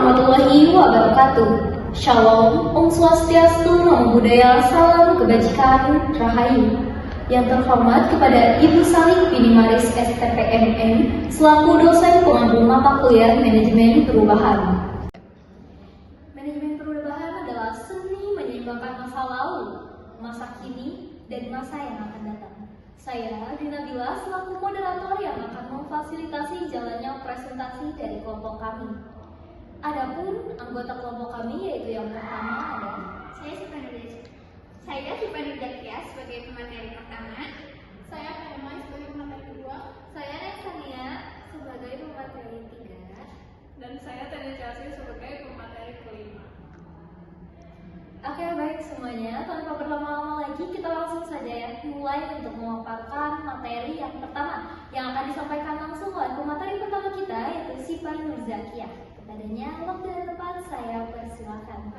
warahmatullahi wabarakatuh. Shalom, Om Swastiastu, Namo Buddhaya, salam kebajikan, rahayu. Yang terhormat kepada Ibu Saling Bini Maris STPMM selaku dosen pengampu mata kuliah Manajemen Perubahan. Manajemen perubahan adalah seni menyeimbangkan masa lalu, masa kini, dan masa yang akan datang. Saya, Dina Bila, selaku moderator yang akan memfasilitasi jalannya presentasi dari kelompok kami. Adapun anggota kelompok kami yaitu yang pertama adalah Saya Sipanurja Kia sebagai pemateri pertama. Saya Emma sebagai pemateri kedua. saya Nexania sebagai pemateri ketiga. Dan saya Tania Chelsea sebagai pemateri kelima. Oke, baik semuanya, tanpa berlama-lama lagi kita langsung saja ya mulai untuk memaparkan materi yang pertama yang akan disampaikan langsung oleh pemateri pertama kita yaitu Sipanurja Kia. Kepadanya waktu dan tempat saya persilakan.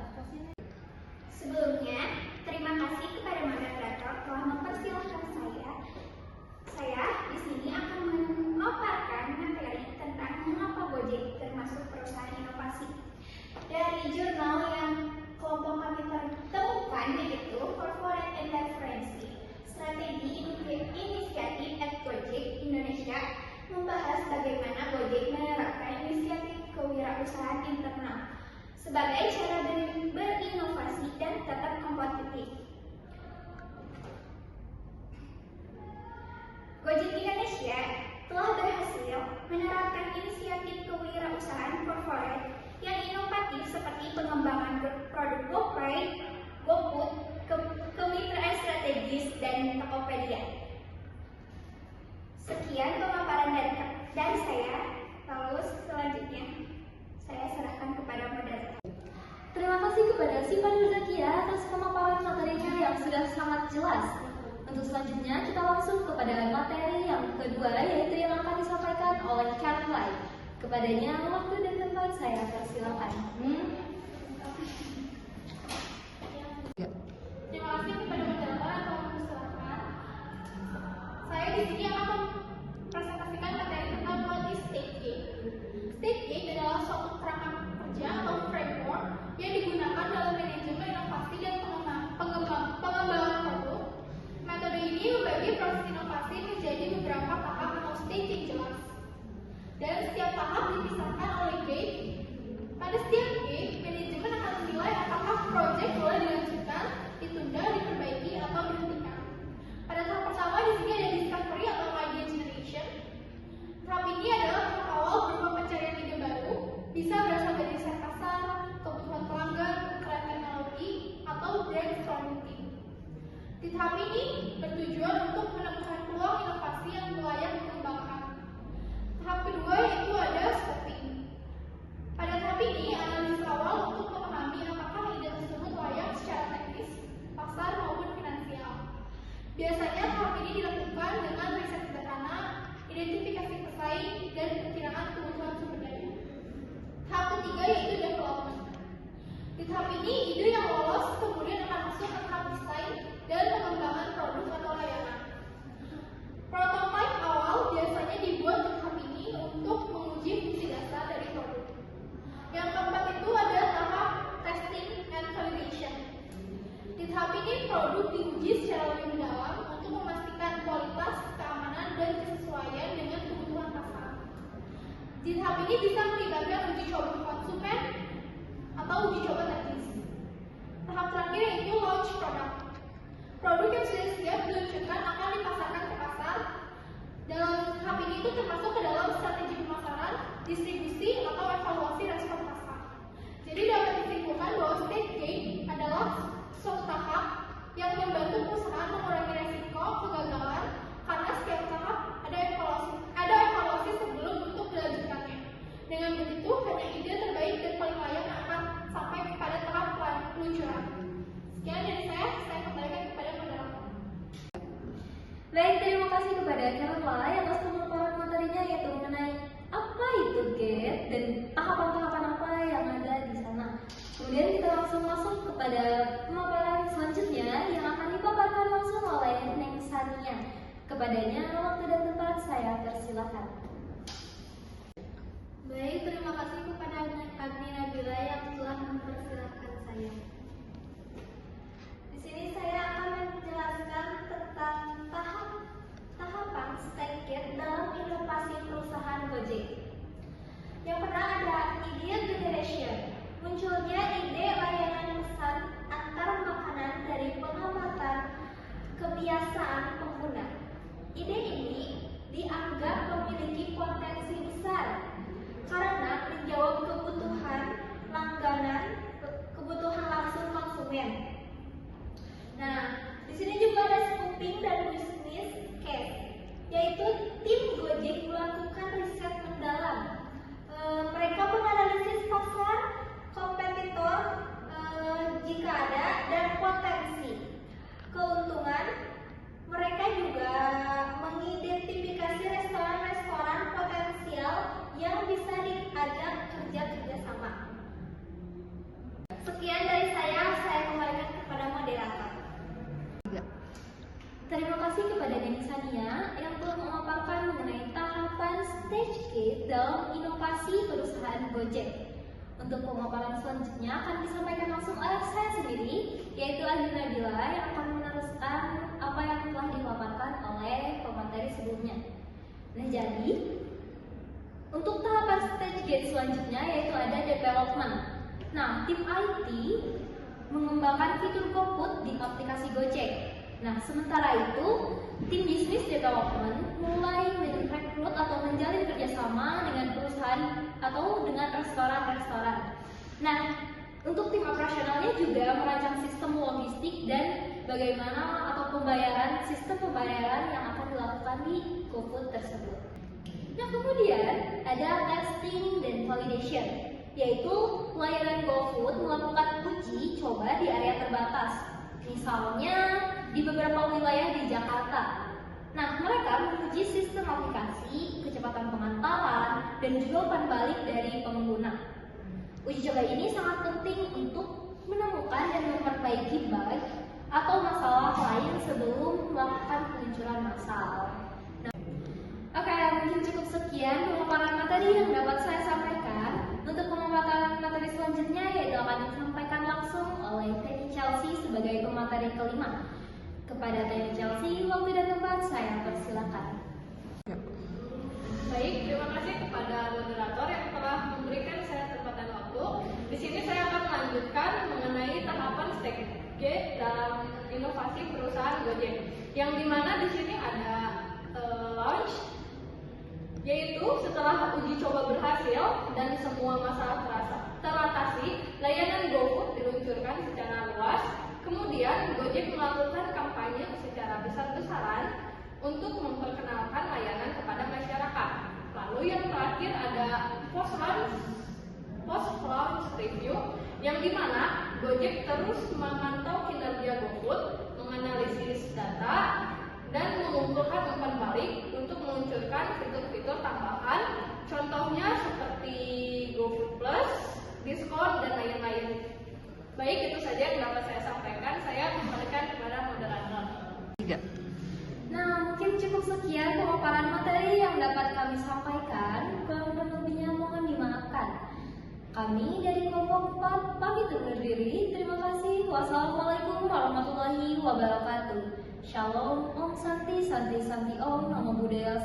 Sebelumnya, terima kasih kepada moderator telah mempersilahkan saya. Saya di sini akan memaparkan materi tentang mengapa Gojek termasuk perusahaan inovasi. Dari jurnal yang kelompok kami temukan yaitu Corporate and Transparency, Strategi Inisiatif at Gojek Indonesia membahas bagaimana Gojek menerapkan inisiatif kewirausahaan internal sebagai cara berinovasi dan tetap kompetitif. Gojek Indonesia telah berhasil menerapkan inisiatif kewirausahaan korporat yang inovatif seperti pengembangan produk GoPay, GoFood, kemitraan strategis, dan Tokopedia. Sekian pemaparan dari saya. Lalu selanjutnya saya serahkan kepada moderator. Terima kasih kepada Sipanurja Kia atas pemaparan materinya yang sudah sangat jelas. Untuk selanjutnya kita langsung kepada materi yang kedua yaitu yang akan disampaikan oleh Caroline. Kepadanya waktu dan tempat saya persilakan. Terima kasih kepada moderator yang telah mempersilahkan. Saya di sini akan mempresentasikan materi tentang what is stage gate. Stage gate adalah suatu kerangka kerja atau framework yang digunakan dalam manajemen inovasi dan pengembangan produk. Metode ini membagi proses inovasi menjadi beberapa tahap atau stage yang jelas. Dan setiap tahap dipisahkan oleh gate. Pada setiap gate, manajemen akan menilai apakah proyek boleh dilanjutkan, ditunda, diperbaiki, atau dihentikan. Pada tahap pertama di sini ada discovery atau idea generation. Tahap ini adalah tahap awal berupa pencarian ide baru, bisa berasal dari riset pasar, kebutuhan pelanggan, tren teknologi, atau brainstorming. Di tahap ini bertujuan untuk menemukan peluang inovasi yang layak dikembangkan. Tahap kedua yaitu ada scoping. Pada tahap ini, analisis awal untuk memahami apakah ide tersebut layak secara teknis, pasar maupun finansial. Biasanya tahap ini dilakukan dengan riset sederhana, identifikasi pesaing, dan perkiraan kebutuhan sumber daya. Tahap ketiga yaitu development. Di tahap ini, ide yang lolos kemudian akan masuk ke tahap desain dan pengembangan produk atau layanan. Prototipe awal biasanya dibuat di tahap ini untuk menguji fungsi dasar dari produk. Yang keempat itu ada tahap testing and validation. Di tahap ini produk diuji secara lebih mendalam untuk memastikan kualitas, keamanan, dan kesesuaian dengan kebutuhan pasar. Di tahap ini bisa melibatkan uji coba konsumen atau uji coba teknis. Tahap terakhir yaitu launch product. Produk yang sudah siap diluncurkan akan dipasarkan ke pasar. Dalam tahap ini itu termasuk ke dalam strategi pemasaran, distribusi, atau evaluasi respon pasar. Jadi dapat disimpulkan bahwa stage gate adalah suatu tahap yang membantu perusahaan mengurangi resiko kegagalan karena setiap tahap ada evaluasi sebelum untuk dilanjutkannya. Dengan begitu, hanya ide terbaik dan paling layak yang akan sampai pada tahap peluncuran. Sekian dari saya kembalikan kepada moderator. konsumen. Nah, di sini juga ada scoping dan business case, yaitu tim Gojek melakukan riset mendalam. Mereka menganalisis pasar, kompetitor jika ada, dan potensi keuntungan. Mereka juga mengidentifikasi restoran-restoran potensial yang bisa diajak kerja-sama. Sekian dari saya kembalikan kepada moderator. Terima kasih kepada Deni Sania yang telah memaparkan mengenai tahapan stage gate dalam inovasi perusahaan Gojek. Untuk pemaparan selanjutnya akan disampaikan langsung oleh saya sendiri, yaitu Andi Nabila yang akan meneruskan apa yang telah dipaparkan oleh pemateri sebelumnya. Nah, jadi untuk tahapan stage gate selanjutnya yaitu ada development. Nah, tim IT mengembangkan fitur GoFood di aplikasi Gojek. Nah, sementara itu, tim business development mulai merekrut atau menjalin kerjasama dengan perusahaan atau dengan restoran-restoran. Nah, untuk tim operasionalnya juga merancang sistem logistik dan bagaimana atau sistem pembayaran yang akan dilakukan di GoFood tersebut. Nah, kemudian ada testing dan validation, yaitu layanan GoFood melakukan uji coba di area terbatas. Misalnya di beberapa wilayah di Jakarta. Nah, mereka menguji sistem aplikasi, kecepatan pengantaran, dan juga umpan balik dari pengguna. Uji coba ini sangat penting untuk menemukan dan memperbaiki bug atau masalah lain sebelum melakukan peluncuran massal. Nah, oke, mungkin cukup sekian pemaparan materi yang dapat saya sampaikan. Untuk pemaparan materi selanjutnya yaitu akan disampaikan langsung oleh Teni Chelsea sebagai pemateri kelima. Kepada Teni Chelsea, waktu dan tempat saya persilakan. Baik, terima kasih kepada moderator yang telah memberikan saya kesempatan waktu. Di sini saya akan melanjutkan mengenai tahapan stage gate dalam inovasi perusahaan Gojek. Yang dimana di sini ada launch, yaitu setelah uji coba berhasil dan semua masalah teratasi, layanan GoFood diluncurkan secara luas. Kemudian Gojek melakukan kampanye secara besar-besaran untuk memperkenalkan layanan kepada masyarakat. Lalu yang terakhir ada post-launch review, yang dimana Gojek terus memantau kinerja GoFood, menganalisis data, dan mengumpulkan umpan balik untuk meluncurkan fitur-fitur tambahan, contohnya seperti GoFood Plus, diskon, dan lain-lain. Baik, itu saja yang dapat saya sampaikan. Saya kembalikan kepada moderator. Nah, mungkin cukup sekian pemaparan materi yang dapat kami sampaikan. Kurang lebihnya mohon dimaafkan. Kami dari kelompok 4 pamit undur diri. Terima kasih. Wassalamualaikum warahmatullahi wabarakatuh. Shalom, Om Santi, Santi, Santi Om, Namo Buddhaya.